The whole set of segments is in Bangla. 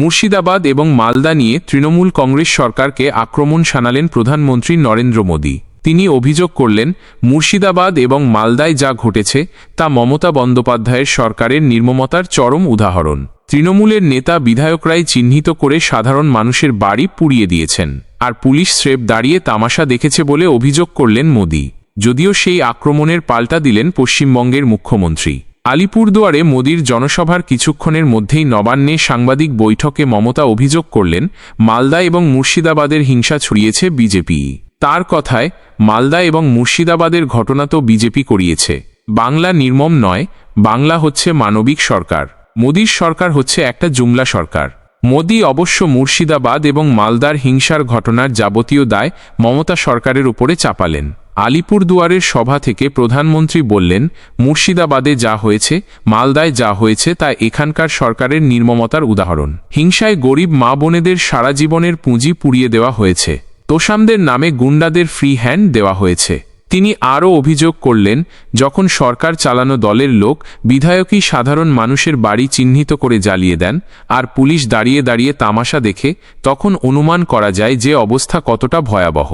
মুর্শিদাবাদ এবং মালদা নিয়ে তৃণমূল কংগ্রেস সরকারকে আক্রমণ শানালেন প্রধানমন্ত্রী নরেন্দ্র মোদী। তিনি অভিযোগ করলেন, মুর্শিদাবাদ এবং মালদায় যা ঘটেছে তা মমতা বন্দ্যোপাধ্যায়ের সরকারের নির্মমতার চরম উদাহরণ। তৃণমূলের নেতা বিধায়করাই চিহ্নিত করে সাধারণ মানুষের বাড়ি পুড়িয়ে দিয়েছেন, আর পুলিশ স্রেফ দাঁড়িয়ে তামাশা দেখেছে বলে অভিযোগ করলেন মোদী। যদিও সেই আক্রমণের পাল্টা দিলেন পশ্চিমবঙ্গের মুখ্যমন্ত্রী। আলিপুরদুয়ারে মোদীর জনসভার কিছুক্ষণের মধ্যেই নবান্নে সাংবাদিক বৈঠকে মমতা অভিযোগ করলেন, মালদা এবং মুর্শিদাবাদের হিংসা ছড়িয়েছে বিজেপি। তার কথায়, মালদা এবং মুর্শিদাবাদের ঘটনা তো বিজেপি করিয়েছে। বাংলা নির্মম নয়, বাংলা হচ্ছে মানবিক সরকার। মোদীর সরকার হচ্ছে একটা জুমলা সরকার। মোদী অবশ্য মুর্শিদাবাদ এবং মালদার হিংসার ঘটনার যাবতীয় দায় মমতা সরকারের উপরে চাপালেন। আলিপুরদুয়ারের সভা থেকে প্রধানমন্ত্রী বললেন, মুর্শিদাবাদে যা হয়েছে, মালদায় যা হয়েছে তা এখানকার সরকারের নির্মমতার উদাহরণ। হিংসায় গরিব মা বোনেদের সারা জীবনের পুঁজি পুড়িয়ে দেওয়া হয়েছে। তোষামদের নামে গুন্ডাদের ফ্রি হ্যান্ড দেওয়া হয়েছে। তিনি আরও অভিযোগ করলেন, যখন সরকার চালানো দলের লোক বিধায়কই সাধারণ মানুষের বাড়ি চিহ্নিত করে জ্বালিয়ে দেন আর পুলিশ দাঁড়িয়ে দাঁড়িয়ে তামাশা দেখে, তখন অনুমান করা যায় যে অবস্থা কতটা ভয়াবহ।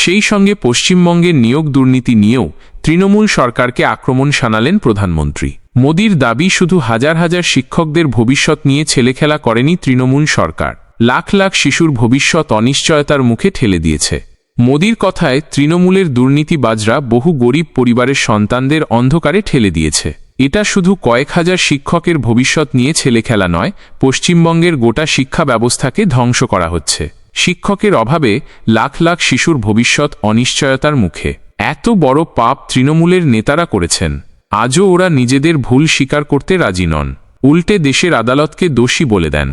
সেই সঙ্গে পশ্চিমবঙ্গের নিয়োগ দুর্নীতি নিয়েও তৃণমূল সরকারকে আক্রমণ শানালেন প্রধানমন্ত্রী। মোদীর দাবি, শুধু হাজার হাজার শিক্ষকদের ভবিষ্যৎ নিয়ে ছেলেখেলা করেনি তৃণমূল সরকার, লাখ লাখ শিশুর ভবিষ্যৎ অনিশ্চয়তার মুখে ঠেলে দিয়েছে। মোদীর কথায়, তৃণমূলের দুর্নীতিবাজরা বহু গরিব পরিবারের সন্তানদের অন্ধকারে ঠেলে দিয়েছে। এটা শুধু কয়েক হাজার শিক্ষকের ভবিষ্যৎ নিয়ে ছেলেখেলা নয়, পশ্চিমবঙ্গের গোটা শিক্ষা ব্যবস্থাকে ধ্বংস করা হচ্ছে। শিক্ষকের অভাবে লাখ লাখ শিশুর ভবিষ্যৎ অনিশ্চয়তার মুখে। এত বড় পাপ তৃণমূলের নেতারা করেছেন, আজও ওরা নিজেদের ভুল স্বীকার করতে রাজি নন, উল্টে দেশের আদালতকে দোষী বলে দেন।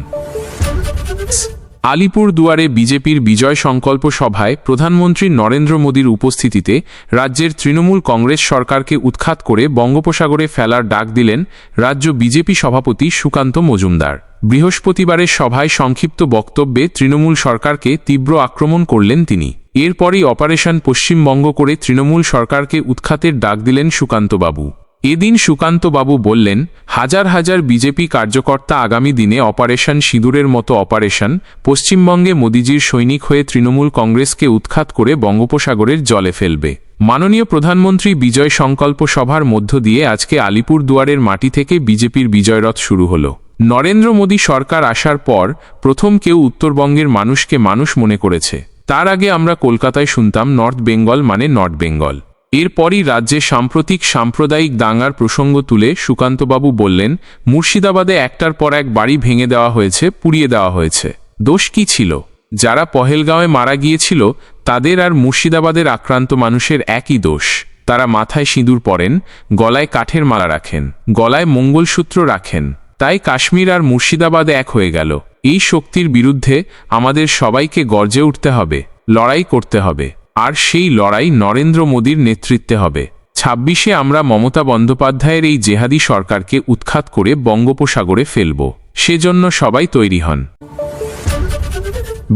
আলিপুরদুয়ারে বিজেপির বিজয় সংকল্প সভায় প্রধানমন্ত্রী নরেন্দ্র মোদীর উপস্থিতিতে রাজ্যের তৃণমূল কংগ্রেস সরকারকে উৎখাত করে বঙ্গোপসাগরে ফেলার ডাক দিলেন রাজ্য বিজেপি সভাপতি সুকান্ত মজুমদার। বৃহস্পতিবারের সভায় সংক্ষিপ্ত বক্তব্যে তৃণমূল সরকারকে তীব্র আক্রমণ করলেন তিনি। এরপরই অপারেশন পশ্চিমবঙ্গ করে তৃণমূল সরকারকে উৎখাতের ডাক দিলেন সুকান্তবাবু। এদিন সুকান্তবাবু বললেন, হাজার হাজার বিজেপি কার্যকর্তা আগামী দিনে অপারেশন সিঁদুরের মতো অপারেশন পশ্চিমবঙ্গে মোদিজির সৈনিক হয়ে তৃণমূল কংগ্রেসকে উৎখাত করে বঙ্গোপসাগরের জলে ফেলবে। মাননীয় প্রধানমন্ত্রী বিজয় সংকল্প সভার মধ্য দিয়ে আজকে আলিপুরদুয়ারের মাটি থেকে বিজেপির বিজয়রথ শুরু হল। নরেন্দ্র মোদী সরকার আসার পর প্রথম কেউ উত্তরবঙ্গের মানুষকে মানুষ মনে করেছে। তার আগে আমরা কলকাতায় শুনতাম নর্থ বেঙ্গল মানে নর্থ বেঙ্গল। এরপরই রাজ্যে সাম্প্রতিক সাম্প্রদায়িক দাঙ্গার প্রসঙ্গ তুলে সুকান্তবাবু বললেন, মুর্শিদাবাদে একটার পর এক বাড়ি ভেঙে দেওয়া হয়েছে, পুড়িয়ে দেওয়া হয়েছে। দোষ কি ছিল? যারা পহেলগাঁওয়ে মারা গিয়েছিল তাদের আর মুর্শিদাবাদের আক্রান্ত মানুষের একই দোষ। তারা মাথায় সিঁদুর পরেন, গলায় কাঠের মালা রাখেন, গলায় মঙ্গলসূত্র রাখেন। তাই কাশ্মীর আর মুর্শিদাবাদ এক হয়ে গেল। এই শক্তির বিরুদ্ধে আমাদের সবাইকে গর্জে উঠতে হবে, লড়াই করতে হবে। আর সেই লড়াই নরেন্দ্র মোদীর নেতৃত্বে হবে। ২৬শে আমরা মমতা বন্দ্যোপাধ্যায়ের এই জেহাদি সরকারকে উৎখাত করে বঙ্গোপসাগরে ফেলব। সেজন্য সবাই তৈরি হন।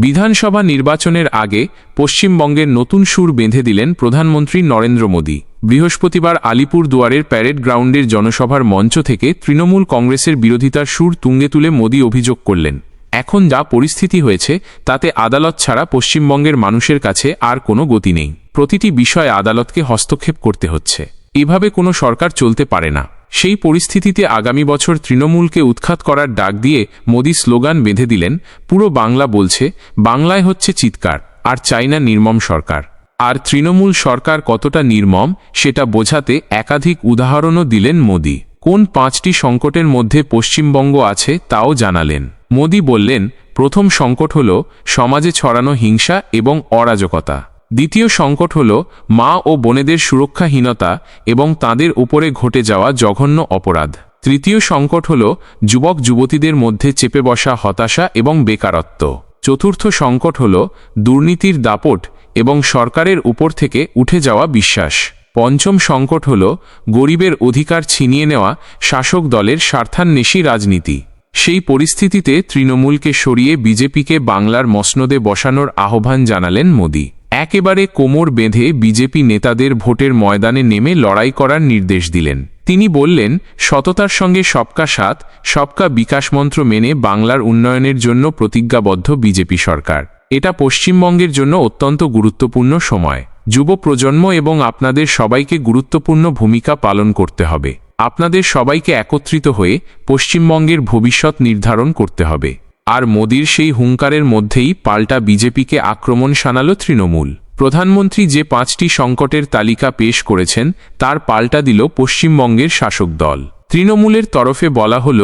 বিধানসভা নির্বাচনের আগে পশ্চিমবঙ্গের নতুন সুর বেঁধে দিলেন প্রধানমন্ত্রী নরেন্দ্র মোদী। বৃহস্পতিবার আলিপুরদুয়ারের প্যারেড গ্রাউন্ডের জনসভার মঞ্চ থেকে তৃণমূল কংগ্রেসের বিরোধিতার সুর তুঙ্গে তুলে মোদী অভিযোগ করলেন, এখন যা পরিস্থিতি হয়েছে তাতে আদালত ছাড়া পশ্চিমবঙ্গের মানুষের কাছে আর কোনো গতি নেই। প্রতিটি বিষয়ে আদালতকে হস্তক্ষেপ করতে হচ্ছে। এভাবে কোনো সরকার চলতে পারে না। সেই পরিস্থিতিতে আগামী বছর তৃণমূলকে উৎখাত করার ডাক দিয়ে মোদী স্লোগান বেঁধে দিলেন, পুরো বাংলা বলছে, বাংলায় হচ্ছে চিৎকার, আর চাই না নির্মম সরকার। আর তৃণমূল সরকার কতটা নির্মম সেটা বোঝাতে একাধিক উদাহরণও দিলেন মোদী। কোন 5টি সংকটের মধ্যে পশ্চিমবঙ্গ আছে তাও জানালেন। মোদী বললেন, প্রথম সংকট হল সমাজে ছড়ানো হিংসা এবং অরাজকতা। দ্বিতীয় সংকট হল মা ও বোনেদের সুরক্ষাহীনতা এবং তাদের উপরে ঘটে যাওয়া জঘন্য অপরাধ। তৃতীয় সংকট হল যুবক যুবতীদের মধ্যে চেপে বসা হতাশা এবং বেকারত্ব। চতুর্থ সংকট হল দুর্নীতির দাপট এবং সরকারের উপর থেকে উঠে যাওয়া বিশ্বাস। পঞ্চম সংকট হল গরিবের অধিকার ছিনিয়ে নেওয়া শাসক দলের স্বার্থান্বেষী রাজনীতি। সেই পরিস্থিতিতে তৃণমূলকে সরিয়ে বিজেপিকে বাংলার মসনদে বসানোর আহ্বান জানালেন মোদী। একেবারে কোমর বেঁধে বিজেপি নেতাদের ভোটের ময়দানে নেমে লড়াই করার নির্দেশ দিলেন। তিনি বললেন, সততার সঙ্গে সবকা সাথ সবকা বিকাশ মন্ত্র মেনে বাংলার উন্নয়নের জন্য প্রতিজ্ঞাবদ্ধ বিজেপি সরকার। এটা পশ্চিমবঙ্গের জন্য অত্যন্ত গুরুত্বপূর্ণ সময়। যুব প্রজন্ম এবং আপনাদের সবাইকে গুরুত্বপূর্ণ ভূমিকা পালন করতে হবে। আপনাদের সবাইকে একত্রিত হয়ে পশ্চিমবঙ্গের ভবিষ্যৎ নির্ধারণ করতে হবে। আর মোদির সেই হুঙ্কারের মধ্যেই পাল্টা বিজেপিকে আক্রমণ শানাল তৃণমূল। প্রধানমন্ত্রী যে 5টি সংকটের তালিকা পেশ করেছেন তার পাল্টা দিল পশ্চিমবঙ্গের শাসক দল। তৃণমূলের তরফে বলা হল,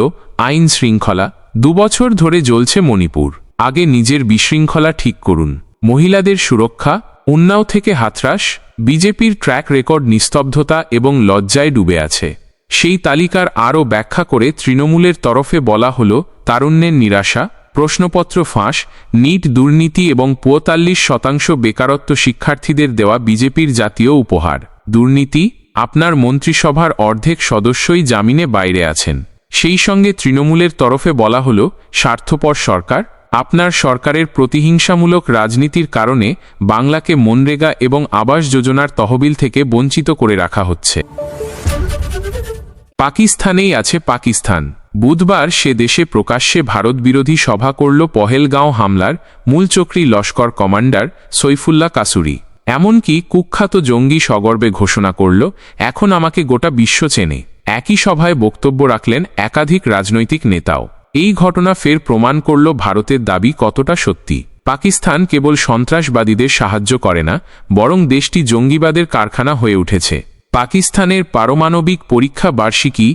আইন শৃঙ্খলা 2 বছর ধরে জ্বলছে মণিপুর। আগে নিজের বিশৃঙ্খলা ঠিক করুন। মহিলাদের সুরক্ষা, উন্নাও থেকে হাতরাস, বিজেপির ট্র্যাক রেকর্ড নিস্তব্ধতা এবং লজ্জায় ডুবে আছে। সেই তালিকার আরও ব্যাখ্যা করে তৃণমূলের তরফে বলা হল, তারুণ্যের নিরাশা, প্রশ্নপত্র ফাঁস, নিট দুর্নীতি এবং 45% বেকারত্ব শিক্ষার্থীদের দেওয়া বিজেপির জাতীয় উপহার। দুর্নীতি, আপনার মন্ত্রিসভার অর্ধেক সদস্যই জামিনে বাইরে আছেন। সেই সঙ্গে তৃণমূলের তরফে বলা হল, স্বার্থপর সরকার, আপনার সরকারের প্রতিহিংসামূলক রাজনীতির কারণে বাংলাকে মনরেগা এবং আবাস যোজনার তহবিল থেকে বঞ্চিত করে রাখা হচ্ছে। পাকিস্তানেই আছে পাকিস্তান। বুধবার সে দেশে প্রকাশ্যে ভারতবিরোধী সভা করল পহেলগাঁও হামলার মূলচক্রী লস্কর কমান্ডার সৈফুল্লাহ কাসুরি। এমনকি কুখ্যাত জঙ্গি সগর্বে ঘোষণা করল, এখন আমাকে গোটা বিশ্ব চেনে। একই সভায় বক্তব্য রাখলেন একাধিক রাজনৈতিক নেতাও। এই ঘটনা ফের প্রমাণ করল ভারতের দাবি কতটা সত্যি। পাকিস্তান কেবল সন্ত্রাসবাদীদের সাহায্য করে না, বরং দেশটি জঙ্গিবাদের কারখানা হয়ে উঠেছে। পাকিস্তানের পারমাণবিক পরীক্ষা বার্ষিকী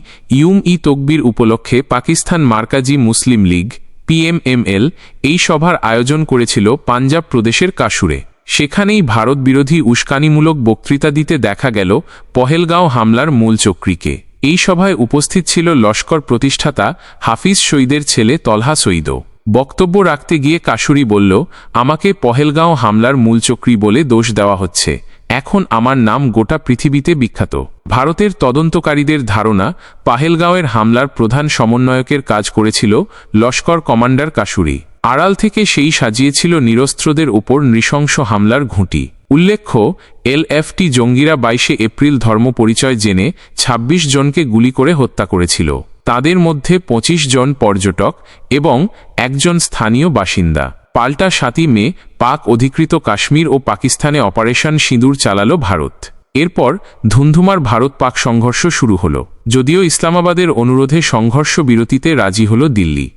তকবির উপলক্ষে পাকিস্তান মার্কাজি মুসলিম লীগ PMML এই সভার আয়োজন করেছিল পাঞ্জাব প্রদেশের কাসুরে। সেখানেই ভারত বিরোধী উস্কানিমূলক বক্তৃতা দিতে দেখা গেল পহেলগাঁও হামলার মূলচক্রীকে। এই সভায় উপস্থিত ছিল লস্কর প্রতিষ্ঠাতা হাফিজ সঈদের ছেলে তলহা সঈদও। বক্তব্য রাখতে গিয়ে কাসুরি বলল, আমাকে পহেলগাঁও হামলার মূলচক্রী বলে দোষ দেওয়া হচ্ছে। এখন আমার নাম গোটা পৃথিবীতে বিখ্যাত। ভারতের তদন্তকারীদের ধারণা, পাহেলগাঁওয়ের হামলার প্রধান সমন্বয়কের কাজ করেছিল লস্কর কমান্ডার কাসুরি। আড়াল থেকে সেই সাজিয়েছিল নিরস্ত্রদের উপর নৃশংস হামলার ঘুঁটি। উল্লেখ্য, LFT জঙ্গিরা 22 এপ্রিল ধর্ম পরিচয় জেনে 26 জনকে গুলি করে হত্যা করেছিল। তাদের মধ্যে 25 জন পর্যটক এবং 1 জন স্থানীয় বাসিন্দা। পাল্টা 7 মে পাক অধিকৃত কাশ্মীর ও পাকিস্তানে অপারেশন সিঁদুর চালালো ভারত। এরপর ধুন্ধুমার ভারত-পাক সংঘর্ষ শুরু হল। যদিও ইসলামাবাদের অনুরোধে সংঘর্ষ বিরতিতে রাজি হল দিল্লি।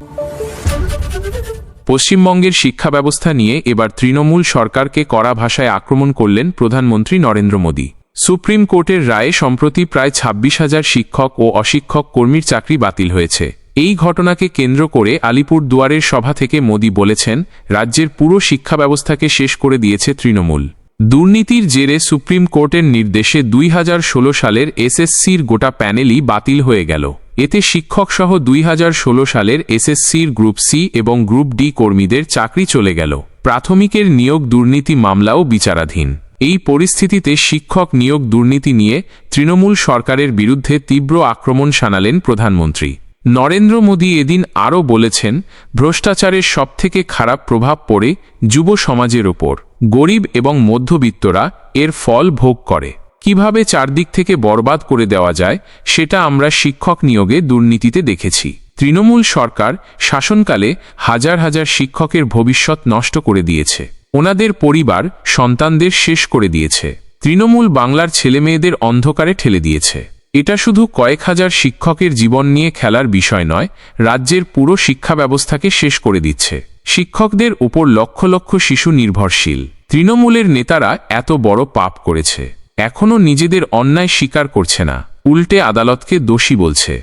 পশ্চিমবঙ্গের শিক্ষা ব্যবস্থা নিয়ে এবার তৃণমূল সরকারকে কড়া ভাষায় আক্রমণ করলেন প্রধানমন্ত্রী নরেন্দ্র মোদী। সুপ্রিম কোর্টের রায়ে সম্প্রতি প্রায় 26,000 শিক্ষক ও অশিক্ষক কর্মীর চাকরি বাতিল হয়েছে। এই ঘটনাকে কেন্দ্র করে আলিপুর দুয়ারের সভা থেকে মোদী বলেছেন, রাজ্যের পুরো শিক্ষা ব্যবস্থাকে শেষ করে দিয়েছে তৃণমূল। দুর্নীতির জেরে সুপ্রিম কোর্টের নির্দেশে 2016 সালের SSCর গোটা প্যানেলই বাতিল হয়ে গেল। এতে শিক্ষকসহ 2016 সালের SSCর গ্রুপ C এবং গ্রুপ D কর্মীদের চাকরি চলে গেল। প্রাথমিকের নিয়োগ দুর্নীতি মামলাও বিচারাধীন। এই পরিস্থিতিতে শিক্ষক নিয়োগ দুর্নীতি নিয়ে তৃণমূল সরকারের বিরুদ্ধে তীব্র আক্রমণ শানালেন প্রধানমন্ত্রী নরেন্দ্র মোদী। এদিন আরও বলেছেন, ভ্রষ্টাচারের সবথেকে খারাপ প্রভাব পড়ে যুব সমাজের ওপর। গরিব এবং মধ্যবিত্তরা এর ফল ভোগ করে। কিভাবে চারদিক থেকে বরবাদ করে দেওয়া যায় সেটা আমরা শিক্ষক নিয়োগে দুর্নীতিতে দেখেছি। তৃণমূল সরকার শাসনকালে হাজার হাজার শিক্ষকের ভবিষ্যৎ নষ্ট করে দিয়েছে। ওনাদের পরিবার সন্তানদের শেষ করে দিয়েছে। তৃণমূল বাংলার ছেলেমেয়েদের অন্ধকারে ঠেলে দিয়েছে। এটা শুধু কয়েক হাজার শিক্ষকের জীবন নিয়ে খেলার বিষয় নয়, রাজ্যের পুরো শিক্ষা ব্যবস্থাকে শেষ করে দিচ্ছে। শিক্ষকদের উপর লক্ষ লক্ষ শিশু নির্ভরশীল। তৃণমূলের নেতারা এত বড় পাপ করেছে, এখনও নিজেদের অন্যায় স্বীকার করছে না, উল্টে আদালতকে দোষী বলছে।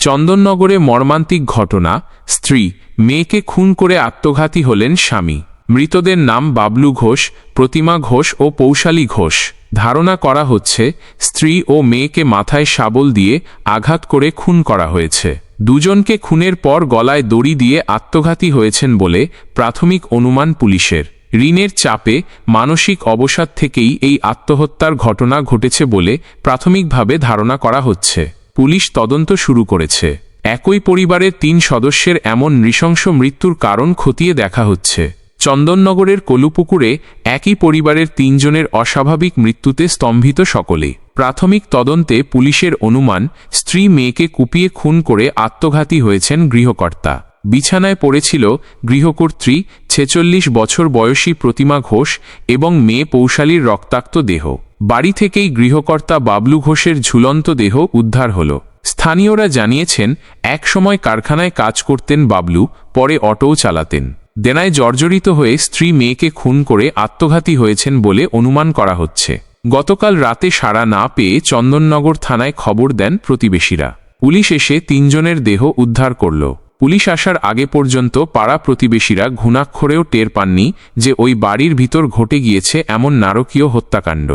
চন্দননগরে মর্মান্তিক ঘটনা, স্ত্রী মেয়েকে খুন করে আত্মঘাতী হলেন স্বামী। মৃতদের নাম বাবলু ঘোষ, প্রতিমা ঘোষ ও পৌশালী ঘোষ। ধারণা করা হচ্ছে স্ত্রী ও মেয়েকে মাথায় শাবল দিয়ে আঘাত করে খুন করা হয়েছে। দুজনকে খুনের পর গলায় দড়ি দিয়ে আত্মঘাতী হয়েছেন বলে প্রাথমিক অনুমান পুলিশের। ঋণের চাপে মানসিক অবসাদ থেকেই এই আত্মহত্যার ঘটনা ঘটেছে বলে প্রাথমিকভাবে ধারণা করা হচ্ছে। পুলিশ তদন্ত শুরু করেছে। একই পরিবারের 3 সদস্যের এমন নৃশংস মৃত্যুর কারণ খতিয়ে দেখা হচ্ছে। চন্দননগরের কলুপুকুরে একই পরিবারের ৩ জনের অস্বাভাবিক মৃত্যুতে স্তম্ভিত সকলে। প্রাথমিক তদন্তে পুলিশের অনুমান, স্ত্রী মেয়েকে কুপিয়ে খুন করে আত্মঘাতী হয়েছেন গৃহকর্তা। বিছানায় পড়েছিল গৃহকর্ত্রী ৪৬ বছর বয়সী প্রতিমা ঘোষ এবং মেয়ে পৌশালীর রক্তাক্ত দেহ। বাড়ি থেকেই গৃহকর্তা বাবলু ঘোষের ঝুলন্ত দেহ উদ্ধার হল। স্থানীয়রা জানিয়েছেন, একসময় কারখানায় কাজ করতেন বাবলু, পরে অটোও চালাতেন। দেনায় জর্জরিত হয়ে স্ত্রী মেয়েকে খুন করে আত্মঘাতী হয়েছেন বলে অনুমান করা হচ্ছে। গতকাল রাতে সাড়া না পেয়ে চন্দননগর থানায় খবর দেন প্রতিবেশীরা। পুলিশ এসে ৩ জনের দেহ উদ্ধার করল। পুলিশ আসার আগে পর্যন্ত পাড়া প্রতিবেশীরা ঘুণাক্ষরেও টের পাননি যে ওই বাড়ির ভিতর ঘটে গিয়েছে এমন নারকীয় হত্যাকাণ্ড।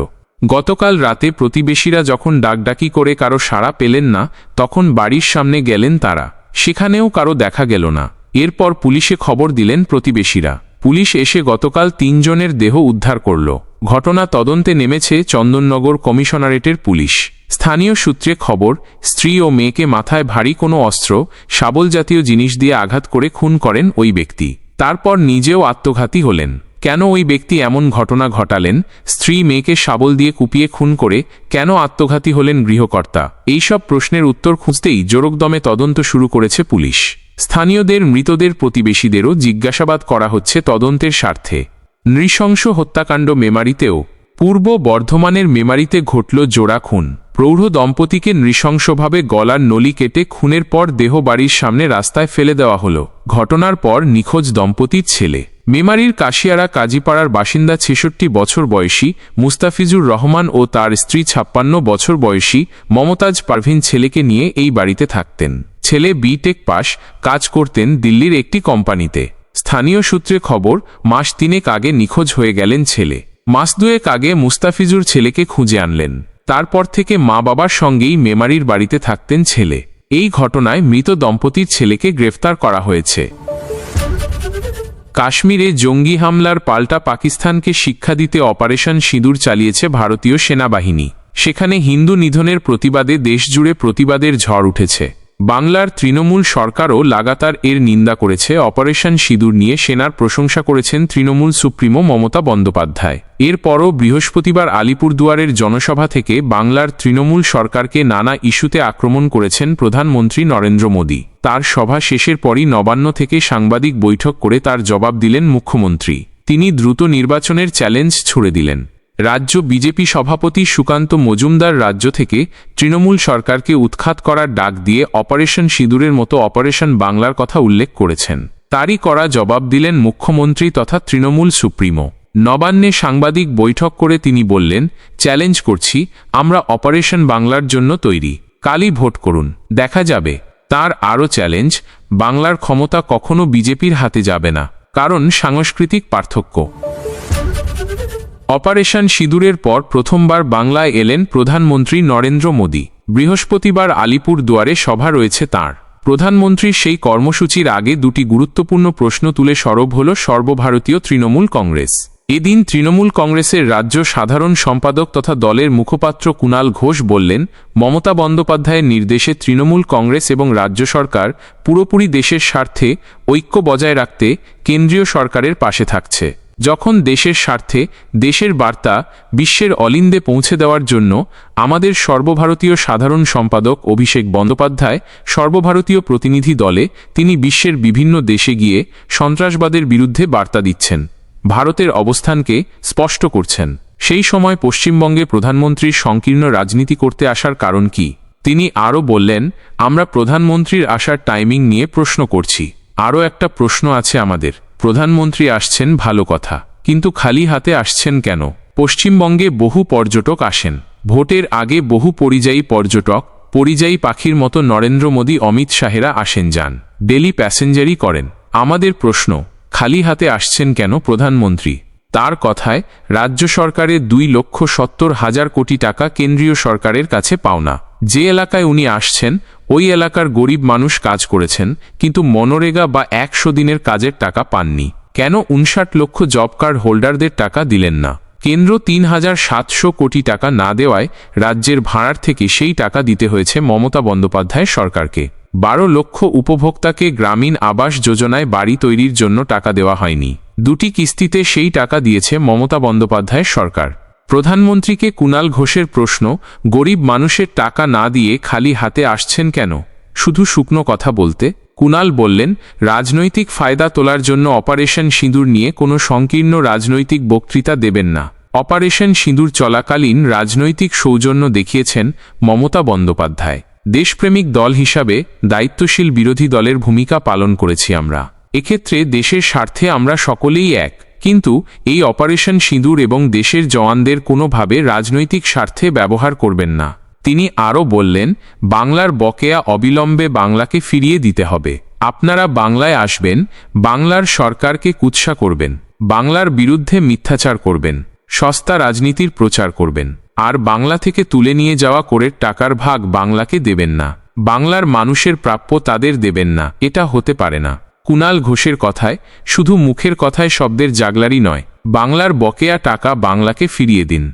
গতকাল রাতে প্রতিবেশীরা যখন ডাকডাকি করে কারো সাড়া পেলেন না, তখন বাড়ির সামনে গেলেন তারা। সেখানেও কারো দেখা গেল না। এরপর পুলিশে খবর দিলেন প্রতিবেশীরা। পুলিশ এসে গতকাল ৩ জনের দেহ উদ্ধার করল। ঘটনা তদন্তে নেমেছে চন্দননগর কমিশনারেটের পুলিশ। স্থানীয় সূত্রে খবর, স্ত্রী ও মেয়েকে মাথায় ভারী কোনো অস্ত্র, শাবল জাতীয় জিনিস দিয়ে আঘাত করে খুন করেন ওই ব্যক্তি। তারপর নিজেও আত্মঘাতী হলেন। কেন ওই ব্যক্তি এমন ঘটনা ঘটালেন? স্ত্রী মেয়েকে শাবল দিয়ে কুপিয়ে খুন করে কেন আত্মঘাতী হলেন গৃহকর্তা? এইসব প্রশ্নের উত্তর খুঁজতেই জোরকদমে তদন্ত শুরু করেছে পুলিশ। স্থানীয়দের, মৃতদের প্রতিবেশীদেরও জিজ্ঞাসাবাদ করা হচ্ছে তদন্তের স্বার্থে। নৃশংস হত্যাকাণ্ড মেমারিতেও। পূর্ব বর্ধমানের মেমারিতে ঘটল জোড়া খুন। প্রৌঢ় দম্পতিকে নৃশংসভাবে গলার নলি কেটে খুনের পর দেহ বাড়ির সামনে রাস্তায় ফেলে দেওয়া হল। ঘটনার পর নিখোঁজ দম্পতির ছেলে। মেমারির কাশিয়ারা কাজীপাড়ার বাসিন্দা ৬৬ বছর বয়সী মুস্তাফিজুর রহমান ও তার স্ত্রী ৫৬ বছর বয়সী মমতাজ পারভিন ছেলেকে নিয়ে এই বাড়িতে থাকতেন। ছেলে বিটেক পাস, কাজ করতেন দিল্লির একটি কোম্পানিতে। স্থানীয় সূত্রে খবর, মাস ৩ আগে নিখোঁজ হয়ে গেলেন ছেলে। মাস ২ আগে মুস্তাফিজুর ছেলেকে খুঁজে আনলেন। তারপর থেকে মা বাবার সঙ্গেই মেমারির বাড়িতে থাকতেন ছেলে। এই ঘটনায় মৃত দম্পতির ছেলেকে গ্রেফতার করা হয়েছে। কাশ্মীরে জঙ্গি হামলার পাল্টা পাকিস্তানকে শিক্ষা দিতে অপারেশন সিঁদুর চালিয়েছে ভারতীয় সেনাবাহিনী। সেখানে হিন্দু নিধনের প্রতিবাদে দেশজুড়ে প্রতিবাদের ঝড় উঠেছে। বাংলার তৃণমূল সরকারও লাগাতার এর নিন্দা করেছে। অপারেশন সিঁদুর নিয়ে সেনার প্রশংসা করেছেন তৃণমূল সুপ্রিমো মমতা বন্দ্যোপাধ্যায়। এরপরও বৃহস্পতিবার আলিপুরদুয়ারের জনসভা থেকে বাংলার তৃণমূল সরকারকে নানা ইস্যুতে আক্রমণ করেছেন প্রধানমন্ত্রী নরেন্দ্র মোদী। তার সভা শেষের পরই নবান্ন থেকে সাংবাদিক বৈঠক করে তার জবাব দিলেন মুখ্যমন্ত্রী। তিনি দ্রুত নির্বাচনের চ্যালেঞ্জ ছুড়ে দিলেন। রাজ্য বিজেপি সভাপতি সুকান্ত মজুমদার রাজ্য থেকে তৃণমূল সরকারকে উৎখাত করার ডাক দিয়ে অপারেশন সিঁদুরের মতো অপারেশন বাংলার কথা উল্লেখ করেছেন। তারই করা জবাব দিলেন মুখ্যমন্ত্রী তথা তৃণমূল সুপ্রিমো। নবান্নে সাংবাদিক বৈঠক করে তিনি বললেন, চ্যালেঞ্জ করছি, আমরা অপারেশন বাংলার জন্য তৈরি। কালই ভোট করুন, দেখা যাবে। তার আরও চ্যালেঞ্জ, বাংলার ক্ষমতা কখনো বিজেপির হাতে যাবে না, কারণ সাংস্কৃতিক পার্থক্য। অপারেশন সিঁদুরের পর প্রথমবার বাংলায় এলেন প্রধানমন্ত্রী নরেন্দ্র মোদী। বৃহস্পতিবার আলিপুর দুয়ারে সভা রয়েছে তাঁর। প্রধানমন্ত্রীর সেই কর্মসূচির আগে দুটি গুরুত্বপূর্ণ প্রশ্ন তুলে সরব হল সর্বভারতীয় তৃণমূল কংগ্রেস। এদিন তৃণমূল কংগ্রেসের রাজ্য সাধারণ সম্পাদক তথা দলের মুখপাত্র কুণাল ঘোষ বললেন, মমতা বন্দ্যোপাধ্যায়ের নির্দেশে তৃণমূল কংগ্রেস এবং রাজ্য সরকার পুরোপুরি দেশের স্বার্থে ঐক্য বজায় রাখতে কেন্দ্রীয় সরকারের পাশে থাকছে। যখন দেশের স্বার্থে, দেশের বার্তা বিশ্বের অলিন্দে পৌঁছে দেওয়ার জন্য আমাদের সর্বভারতীয় সাধারণ সম্পাদক অভিষেক বন্দ্যোপাধ্যায় সর্বভারতীয় প্রতিনিধি দলে তিনি বিশ্বের বিভিন্ন দেশে গিয়ে সন্ত্রাসবাদের বিরুদ্ধে বার্তা দিচ্ছেন, ভারতের অবস্থানকে স্পষ্ট করছেন। সেই সময় পশ্চিমবঙ্গে প্রধানমন্ত্রীর সংকীর্ণ রাজনীতি করতে আসার কারণ কি? তিনি আরও বললেন, আমরা প্রধানমন্ত্রীর আসার টাইমিং নিয়ে প্রশ্ন করছি। আরও একটা প্রশ্ন আছে আমাদের, প্রধানমন্ত্রী আসছেন ভালো কথা, কিন্তু খালি হাতে আসছেন কেন? পশ্চিমবঙ্গে বহু পর্যটক আসেন। ভোটের আগে বহু পরিযায়ী পর্যটক, পরিযায়ী পাখির মতো নরেন্দ্র মোদী, অমিত শাহেরা আসেন যান, ডেলি প্যাসেঞ্জারি করেন। আমাদের প্রশ্ন, খালি হাতে আসছেন কেন প্রধানমন্ত্রী? তার কথায়, রাজ্য সরকারের 2,70,000 কোটি টাকা কেন্দ্রীয় সরকারের কাছে পাওনা। যে এলাকায় উনি আসছেন ওই এলাকার গরিব মানুষ কাজ করেছেন, কিন্তু মনরেগা বা 100 দিনের কাজের টাকা পাননি। কেন 59 লক্ষ জব কার্ড হোল্ডারদের টাকা দিলেন না? কেন্দ্র ৩,৭০০ কোটি টাকা না দেওয়ায় রাজ্যের ভাড়ার থেকে সেই টাকা দিতে হয়েছে মমতা বন্দ্যোপাধ্যায় সরকারকে। ১২ লক্ষ উপভোক্তাকে গ্রামীণ আবাস যোজনায় বাড়ি তৈরির জন্য টাকা দেওয়া হয়নি। ২টি কিস্তিতে সেই টাকা দিয়েছে মমতা বন্দ্যোপাধ্যায়ের সরকার। প্রধানমন্ত্রীকে কুণাল ঘোষের প্রশ্ন, গরিব মানুষের টাকা না দিয়ে খালি হাতে আসছেন কেন, শুধু শুকনো কথা বলতে? কুণাল বললেন, রাজনৈতিক ফায়দা তোলার জন্য অপারেশন সিঁদুর নিয়ে কোনো সংকীর্ণ রাজনৈতিক বক্তৃতা দেবেন না। অপারেশন সিঁদুর চলাকালীন রাজনৈতিক সৌজন্য দেখিয়েছেন মমতা বন্দ্যোপাধ্যায়। দেশপ্রেমিক দল হিসাবে দায়িত্বশীল বিরোধী দলের ভূমিকা পালন করেছি আমরা। এক্ষেত্রে দেশের স্বার্থে আমরা সকলেই এক, কিন্তু এই অপারেশন সিঁদুর এবং দেশের জওয়ানদের কোনোভাবে রাজনৈতিক স্বার্থে ব্যবহার করবেন না। তিনি আরও বললেন, বাংলার বকেয়া অবিলম্বে বাংলাকে ফিরিয়ে দিতে হবে। আপনারা বাংলায় আসবেন, বাংলার সরকারকে কুৎসা করবেন, বাংলার বিরুদ্ধে মিথ্যাচার করবেন, সস্তা রাজনীতির প্রচার করবেন, আর বাংলা থেকে তুলে নিয়ে যাওয়া করের টাকার ভাগ বাংলাকে দেবেন না। বাংলার মানুষের প্রাপ্য তাদের দেবেন না, এটা হতে পারে না। কুণাল ঘোষের কথায় শুধু মুখের কথায় শব্দের জাগলারি নয়, বাংলার বকেয়া টাকা বাংলাকে ফিরিয়ে দিন।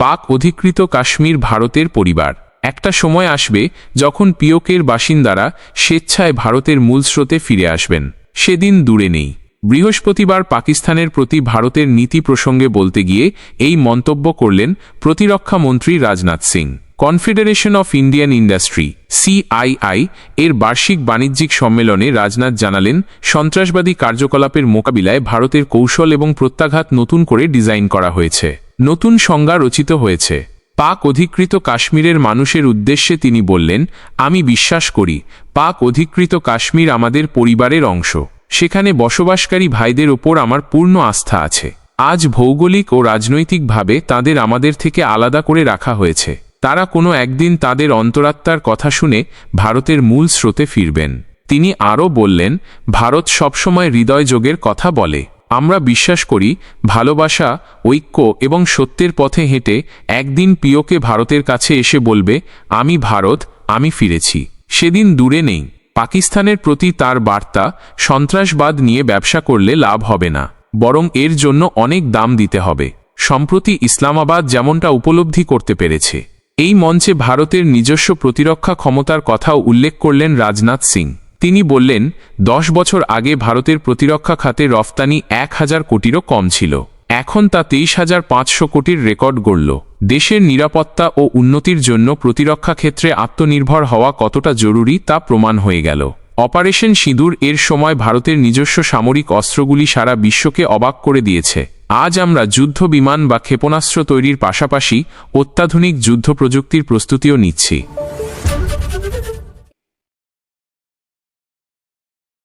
পাক অধিকৃত কাশ্মীর ভারতের পরিবার। একটা সময় আসবে যখন পিওকের বাসিন্দারা স্বেচ্ছায় ভারতের মূল স্রোতে ফিরে আসবেন। সেদিন দূরে নেই। বৃহস্পতিবার পাকিস্তানের প্রতি ভারতের নীতি প্রসঙ্গে বলতে গিয়ে এই মন্তব্য করলেন প্রতিরক্ষা মন্ত্রী Rajnath Singh. Confederation of Indian industry (CII) এর বার্ষিক বাণিজ্যিক সম্মেলনে রাজনাথ জানালেন, সন্ত্রাসবাদী কার্যকলাপের মোকাবিলায় ভারতের কৌশল এবং প্রত্যাঘাত নতুন করে ডিজাইন করা হয়েছে, নতুন সংজ্ঞা রচিত হয়েছে। পাক অধিকৃত কাশ্মীরের মানুষের উদ্দেশ্যে তিনি বললেন, আমি বিশ্বাস করি পাক অধিকৃত কাশ্মীর আমাদের পরিবারের অংশ। সেখানে বসবাসকারী ভাইদের ওপর আমার পূর্ণ আস্থা আছে। আজ ভৌগোলিক ও রাজনৈতিকভাবে তাদের আমাদের থেকে আলাদা করে রাখা হয়েছে। তারা কোনো একদিন তাদের অন্তরাত্মার কথা শুনে ভারতের মূল স্রোতে ফিরবেন। তিনি আরও বললেন, ভারত সবসময় হৃদয়যোগের কথা বলে। আমরা বিশ্বাস করি ভালোবাসা, ঐক্য এবং সত্যের পথে হেঁটে একদিন পিওকে ভারতের কাছে এসে বলবে, আমি ভারত, আমি ফিরেছি। সেদিন দূরে নেই। পাকিস্তানের প্রতি তার বার্তা, সন্ত্রাসবাদ নিয়ে ব্যবসা করলে লাভ হবে না, বরং এর জন্য অনেক দাম দিতে হবে। সম্প্রতি ইসলামাবাদ যেমনটা উপলব্ধি করতে পেরেছে। এই মঞ্চে ভারতের নিজস্ব প্রতিরক্ষা ক্ষমতার কথাও উল্লেখ করলেন রাজনাথ সিং। তিনি বললেন, 10 বছর আগে ভারতের প্রতিরক্ষা খাতে রফতানি 1000 কোটিরও কম ছিল। এখন তা 23,500 কোটির রেকর্ড গড়ল। দেশের নিরাপত্তা ও উন্নতির জন্য প্রতিরক্ষা ক্ষেত্রে আত্মনির্ভর হওয়া কতটা জরুরি তা প্রমাণ হয়ে গেল। অপারেশন সিঁদুর এর সময় ভারতের নিজস্ব সামরিক অস্ত্রগুলি সারা বিশ্বকে অবাক করে দিয়েছে। আজ আমরা যুদ্ধ বিমান বা ক্ষেপণাস্ত্র তৈরির পাশাপাশি অত্যাধুনিক যুদ্ধ প্রযুক্তির প্রস্তুতিও নিচ্ছি।